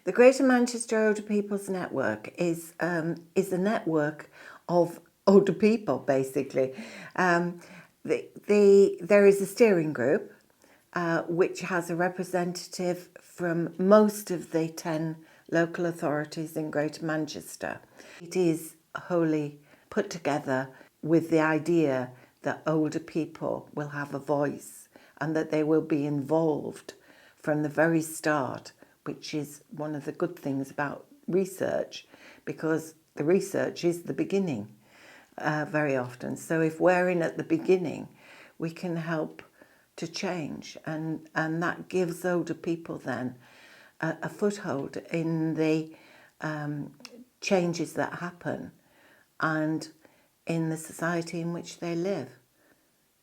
The Greater Manchester Older People's Network is a network of older people, basically. There is a steering group which has a representative from most of the 10 local authorities in Greater Manchester. It is wholly put together with the idea that older people will have a voice and that they will be involved from the very start, which is one of the good things about research, because the research is the beginning very often. So if we're in at the beginning, we can help to change, and that gives older people then a foothold in the changes that happen and in the society in which they live,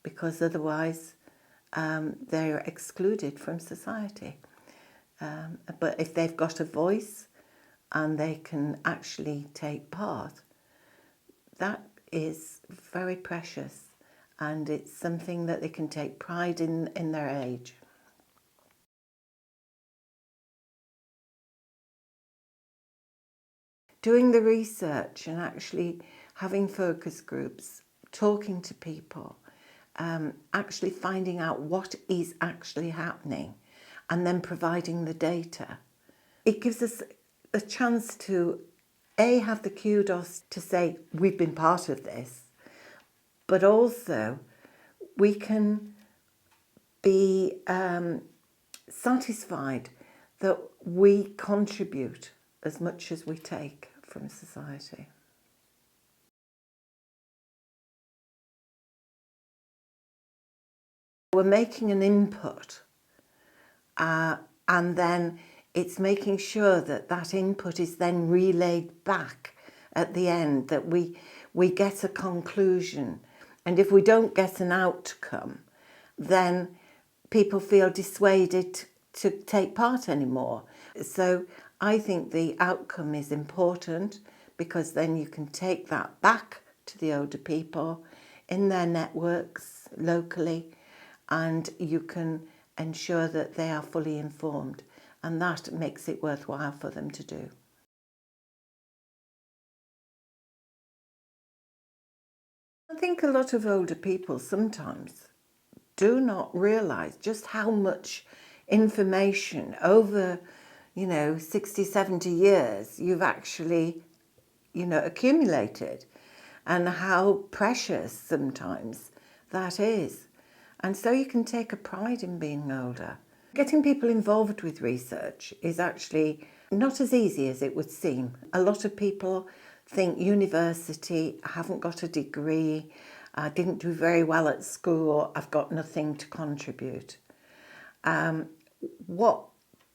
because otherwise they're excluded from society. But if they've got a voice and they can actually take part, that is very precious, and it's something that they can take pride in their age. Doing the research and actually having focus groups, talking to people, actually finding out what is actually happening and then providing the data. It gives us a chance to have the kudos to say we've been part of this, but also we can be satisfied that we contribute as much as we take from society. We're making an input and then it's making sure that that input is then relayed back at the end, that we get a conclusion. And if we don't get an outcome, then people feel dissuaded to take part anymore. So I think the outcome is important, because then you can take that back to the older people in their networks locally, and you can ensure that they are fully informed, and that makes it worthwhile for them to do. I think a lot of older people sometimes do not realise just how much information over, 60, 70 years you've actually, accumulated, and how precious sometimes that is. And so you can take a pride in being older. Getting people involved with research is actually not as easy as it would seem. A lot of people think university, I haven't got a degree, I didn't do very well at school, I've got nothing to contribute. What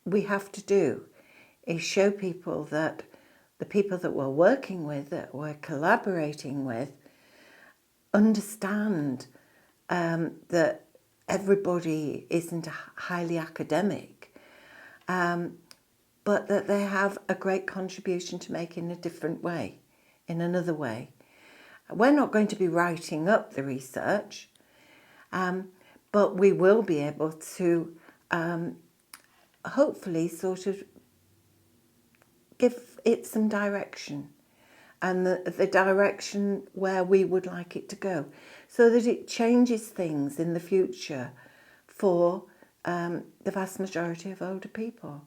we have to do is show people that the people that we're working with, that we're collaborating with, understand that everybody isn't highly academic, but that they have a great contribution to make in a different way, in another way. We're not going to be writing up the research, but we will be able to hopefully sort of give it some direction, and the direction where we would like it to go, so that it changes things in the future for the vast majority of older people.